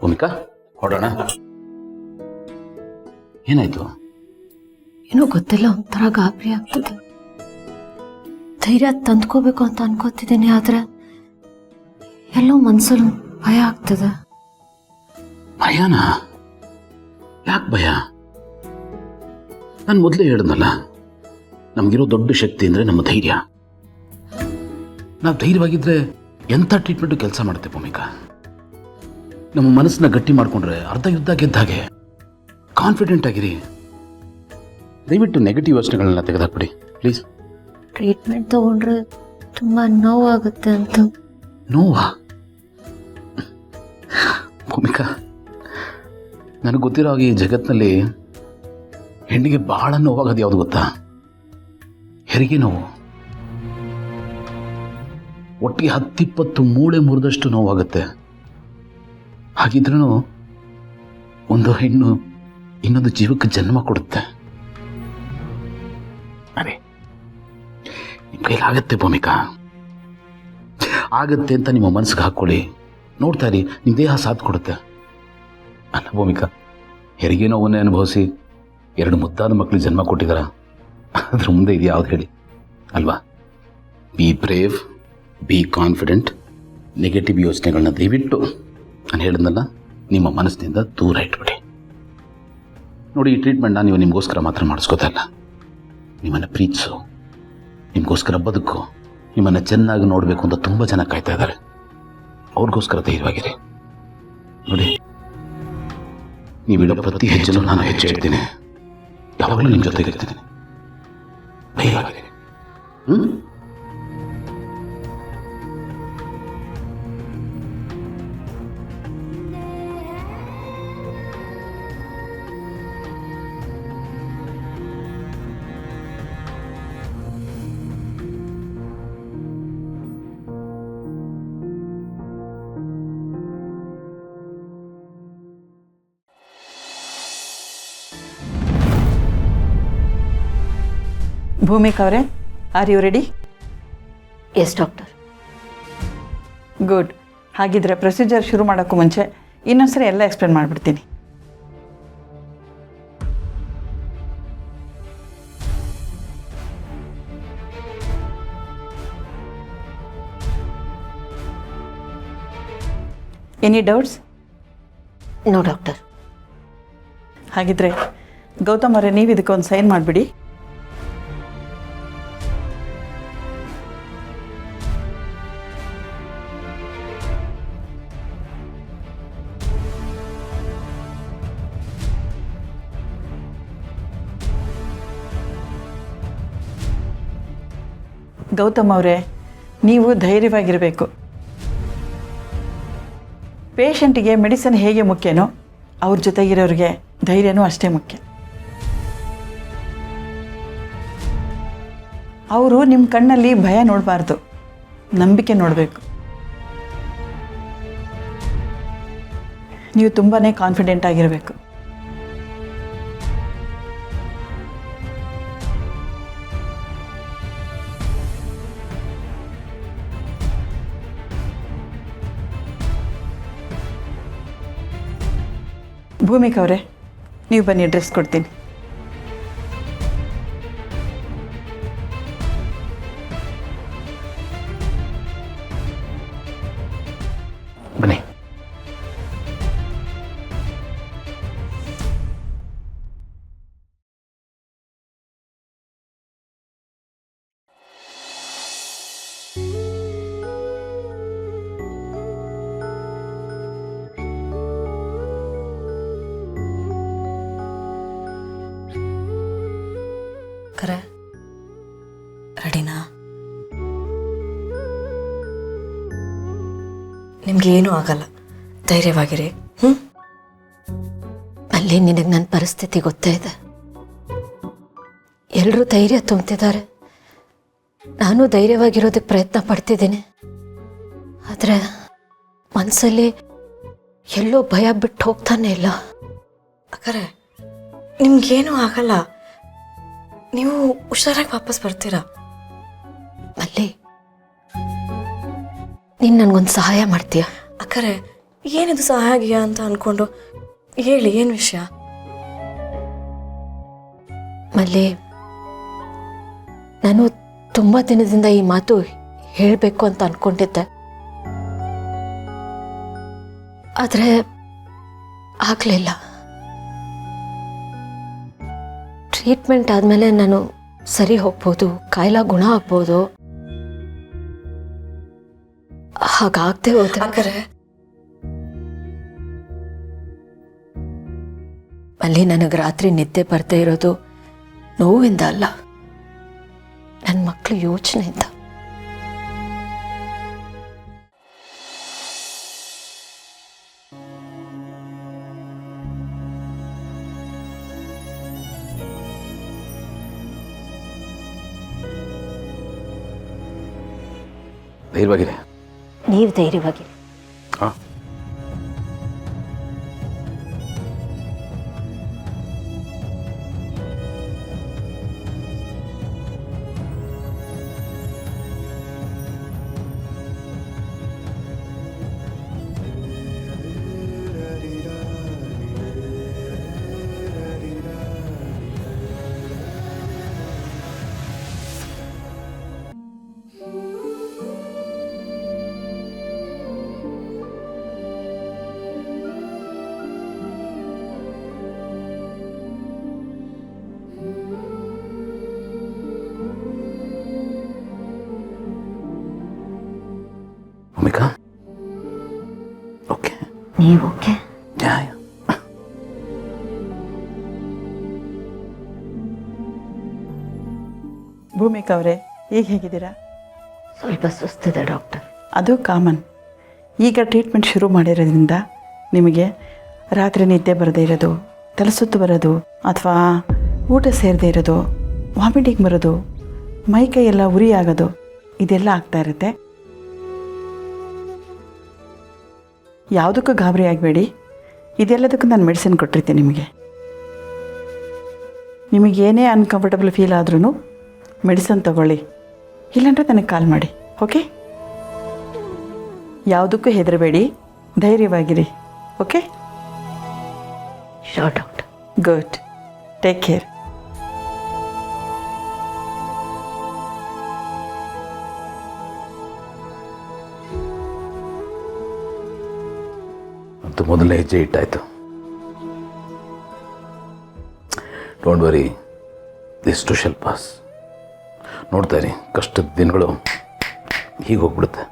ಭೂಮಿಕಾ ಹೊಡೋಣ. ಏನಾಯ್ತು? ಏನೋ ಗೊತ್ತಿಲ್ಲ, ಒಂಥರ ಗಾಬರಿ ಆಗ್ತದೆ. ಧೈರ್ಯ ತಂದ್ಕೋಬೇಕು ಅಂತ ಅನ್ಕೋತಿದ್ದೀನಿ, ಆದ್ರೆ ಎಲ್ಲೋ ಮನ್ಸಲ್ಲಿ ಭಯ ಆಗ್ತದೆ. ಭಯನಾ? ಯಾಕೆ ಭಯ? ನಾನು ಮೊದಲೇ ಹೇಳಿದ್ನಲ್ಲ, ನಮಗಿರೋ ದೊಡ್ಡ ಶಕ್ತಿ ಅಂದರೆ ನಮ್ಮ ಧೈರ್ಯ. ನಾವು ಧೈರ್ಯವಾಗಿದ್ದರೆ ಎಂಥ ಟ್ರೀಟ್ಮೆಂಟು ಕೆಲಸ ಮಾಡುತ್ತೆ ಭೂಮಿಕಾ. ನಮ್ಮ ಮನಸ್ಸನ್ನ ಗಟ್ಟಿ ಮಾಡಿಕೊಂಡ್ರೆ ಅರ್ಧ ಯುದ್ಧ ಗೆದ್ದಾಗೆ. ಕಾನ್ಫಿಡೆಂಟ್ ಆಗಿರಿ. ದಯವಿಟ್ಟು ನೆಗೆಟಿವ್ ಯೋಚನೆಗಳನ್ನ ತೆಗೆದಾಕ್ಬಿಡಿ ಪ್ಲೀಸ್. ಟ್ರೀಟ್ಮೆಂಟ್ ತಗೊಂಡ್ರೆ ತುಂಬ ನೋವಾಗುತ್ತೆ ಅಂತ. ನೋವಾ? ಭೂಮಿಕಾ, ನನಗೆ ಗೊತ್ತಿರೋ ಹಾಗೆ ಈ ಜಗತ್ತಿನಲ್ಲಿ ಹೆಣ್ಣಿಗೆ ಬಹಳ ನೋವಾಗೋದು ಯಾವುದು ಗೊತ್ತಾ? ಹೆರಿಗೆ ನೋವು. ಒಟ್ಟಿಗೆ 10-20 ಮೂಳೆ ಮುರಿದಷ್ಟು ನೋವಾಗುತ್ತೆ. ಹಾಗಿದ್ರೂ ಒಂದು ಹೆಣ್ಣು ಇನ್ನೊಂದು ಜೀವಕ್ಕೆ ಜನ್ಮ ಕೊಡುತ್ತೆ. ಅರೆ, ನಿಮ್ಮ ಕೈಲಾಗತ್ತೆ ಭೂಮಿಕಾ, ಆಗತ್ತೆ ಅಂತ ನಿಮ್ಮ ಮನಸ್ಸಿಗೆ ಹಾಕ್ಕೊಳ್ಳಿ. ನೋಡ್ತಾ ಇರಿ, ನಿಮ್ಮ ದೇಹ ಸಾಥ್ ಕೊಡುತ್ತೆ. ಅಲ್ಲ ಭೂಮಿಕಾ, ಹೆರಿಗೆ ನೋವನ್ನೇ ಅನುಭವಿಸಿ 2 ಮುದ್ದಾದ ಮಕ್ಕಳಿಗೆ ಜನ್ಮ ಕೊಟ್ಟಿದ್ದಾರ. ಅದ್ರ ಮುಂದೆ ಇದು ಯಾವ್ದು ಹೇಳಿ ಅಲ್ವಾ? Be brave, be confident. Negative ಯೋಚನೆಗಳನ್ನ ದಯವಿಟ್ಟು ನಾನು ಹೇಳಿದ್ನಲ್ಲ, ನಿಮ್ಮ ಮನಸ್ಸಿನಿಂದ ದೂರ ಇಟ್ಬಿಡಿ. ನೋಡಿ, ಈ ಟ್ರೀಟ್ಮೆಂಟ್ನ ನೀವು ನಿಮಗೋಸ್ಕರ ಮಾತ್ರ ಮಾಡಿಸ್ಕೋತಾ ಇಲ್ಲ. ನಿಮ್ಮನ್ನು ಪ್ರೀತಿಸು, ನಿಮಗೋಸ್ಕರ ಬದುಕು, ನಿಮ್ಮನ್ನು ಚೆನ್ನಾಗಿ ನೋಡಬೇಕು ಅಂತ ತುಂಬ ಜನ ಕಾಯ್ತಾ ಇದ್ದಾರೆ. ಅವ್ರಿಗೋಸ್ಕರ ಧೈರ್ಯವಾಗಿರಿ. ನೋಡಿ, ನೀವಿಡೋ ಪ್ರತಿ ಹೆಜ್ಜೆನೂ ನಾನು ಹೆಜ್ಜೆ ಇಡ್ತೀನಿ. ಯಾವಾಗಲೂ ನಿಮ್ಮ ಜೊತೆಗೆ ಇರ್ತೀನಿ. ಧೈರ್ಯವಾಗಿರಿ. ಭೂಮಿಕಾ ಅವರೇ, are you ready? Yes doctor. Good. ಹಾಗಿದ್ರೆ ಪ್ರೊಸೀಜರ್ ಶುರು ಮಾಡೋಕ್ಕೂ ಮುಂಚೆ ಇನ್ನೊಂದ್ಸರಿ ಎಲ್ಲ ಎಕ್ಸ್ಪ್ಲೇನ್ ಮಾಡಿಬಿಡ್ತೀನಿ. Any doubts? No doctor. ಹಾಗಿದ್ರೆ ಗೌತಮ್ ಅವರೇ, ನೀವು ಇದಕ್ಕೊಂದು ಸೈನ್ ಮಾಡಿಬಿಡಿ. ಗೌತಮ್ ಅವರೇ, ನೀವು ಧೈರ್ಯವಾಗಿರಬೇಕು. ಪೇಷಂಟಿಗೆ ಮೆಡಿಸಿನ್ ಹೇಗೆ ಮುಖ್ಯನೋ, ಅವ್ರ ಜೊತೆಗಿರೋರಿಗೆ ಧೈರ್ಯನೂ ಅಷ್ಟೇ ಮುಖ್ಯ. ಅವರು ನಿಮ್ಮ ಕಣ್ಣಲ್ಲಿ ಭಯ ನೋಡಬಾರ್ದು, ನಂಬಿಕೆ ನೋಡಬೇಕು. ನೀವು ತುಂಬಾ ಕಾನ್ಫಿಡೆಂಟ್ ಆಗಿರಬೇಕು. ಭೂಮಿಕಾ ಅವರೇ, ನೀವು ಬನ್ನಿ, ಡ್ರೆಸ್ ಕೊಡ್ತೀನಿ. ಬನ್ನಿ. ರೆಡಿನಾ? ನಿಮ್ಗೇನೂ ಆಗಲ್ಲ, ಧೈರ್ಯವಾಗಿರಿ. ಅಲ್ಲಿ ನಿನಗೆ ನನ್ನ ಪರಿಸ್ಥಿತಿ ಗೊತ್ತೇ ಇದೆ. ಎಲ್ಲರೂ ಧೈರ್ಯ ತುಂಬ್ತಿದ್ದಾರೆ, ನಾನು ಧೈರ್ಯವಾಗಿರೋದಕ್ಕೆ ಪ್ರಯತ್ನ ಪಡ್ತಿದ್ದೀನಿ. ಆದರೆ ಮನಸ್ಸಲ್ಲಿ ಎಲ್ಲೋ ಭಯ ಬಿಟ್ಟು ಹೋಗ್ತಾನೆ ಇಲ್ಲ. ಅಕ್ಕರೆ, ನಿಮ್ಗೇನೂ ಆಗಲ್ಲ, ನೀವು ಹುಷಾರಾಗಿ ವಾಪಸ್ ಬರ್ತೀರಾ. ಅಲ್ಲಿ ನೀನು ನನಗೊಂದು ಸಹಾಯ ಮಾಡ್ತೀಯ? ಅಕ್ಕರೆ ಏನಿದು ಸಹಾಯ ಅಂತ ಅಂದ್ಕೊಂಡು ಹೇಳಿ, ಏನು ವಿಷಯ? ಮಲ್ಲಿ, ನಾನು ತುಂಬ ದಿನದಿಂದ ಈ ಮಾತು ಹೇಳಬೇಕು ಅಂತ ಅಂದ್ಕೊಂಡಿದ್ದೆ, ಆದರೆ ಆಗಲಿಲ್ಲ. ಟ್ರೀಟ್ಮೆಂಟ್ ಆದಮೇಲೆ ನಾನು ಸರಿ ಹೋಗ್ಬೋದು, ಕಾಯಿಲೆ ಗುಣ ಆಗ್ಬೋದು. ಹಾಗಾಗದೆ ಹೋದ್ರೆ ಅಕ್ಕರೆ ಅಲ್ಲಿ ನನಗೆ ರಾತ್ರಿ ನಿದ್ದೆ ಬರ್ದೇ ಇರೋದು ನೋವಿಂದ ಅಲ್ಲ, ನನ್ನ ಮಕ್ಕಳು ಯೋಚನೆಯಿಂದ. ಧೈರ್ಯವಾಗಿದೆ. ನೀವು ಧೈರ್ಯವಾಗಿ. ಹಾಂ, ಭೂಮಿಕಾ, ಓಕೆ? ನೀವು ಓಕೆ? ಭೂಮಿಕಾ ಅವರೇ, ಈಗ ಹೇಗಿದ್ದೀರಾ? ಸ್ವಲ್ಪ ಸುಸ್ತಿದೆ ಡಾಕ್ಟರ್. ಅದು ಕಾಮನ್. ಈಗ ಟ್ರೀಟ್ಮೆಂಟ್ ಶುರು ಮಾಡಿರೋದ್ರಿಂದ ನಿಮಗೆ ರಾತ್ರಿ ನಿದ್ದೆ ಬರದೇ ಇರೋದು, ತಲೆಸುತ್ತು ಬರೋದು, ಅಥವಾ ಊಟ ಸೇರದೇ ಇರೋದು, ವಾಮಿಟಿಂಗ್ ಬರೋದು, ಮೈಕೈ ಎಲ್ಲ ಉರಿ ಆಗೋದು, ಇದೆಲ್ಲ ಆಗ್ತಾ ಇರುತ್ತೆ. ಯಾವುದಕ್ಕೂ ಗಾಬರಿ ಆಗಬೇಡಿ. ಇದೆಲ್ಲದಕ್ಕೂ ನಾನು ಮೆಡಿಸಿನ್ ಕೊಟ್ಟಿರ್ತೀನಿ ನಿಮಗೆ. ನಿಮಗೇನೇ ಅನ್ಕಂಫರ್ಟಬಲ್ ಫೀಲ್ ಆದ್ರೂ ಮೆಡಿಸನ್ ತೊಗೊಳ್ಳಿ, ಇಲ್ಲಾಂದರೆ ನನಗೆ ಕಾಲ್ ಮಾಡಿ. ಓಕೆ? ಯಾವುದಕ್ಕೂ ಹೆದರಬೇಡಿ, ಧೈರ್ಯವಾಗಿರಿ. Okay? Sure doctor. Good. Take care. ಅಂತೂ ಮೊದಲನೇ ಹೆಜ್ಜೆ ಇಟ್ಟಾಯಿತು. Don't worry, this too shall pass. ನೋಡ್ತಾ ಇರಿ, ಕಷ್ಟದ ದಿನಗಳು ಹೀಗೆ ಹೋಗ್ಬಿಡುತ್ತೆ.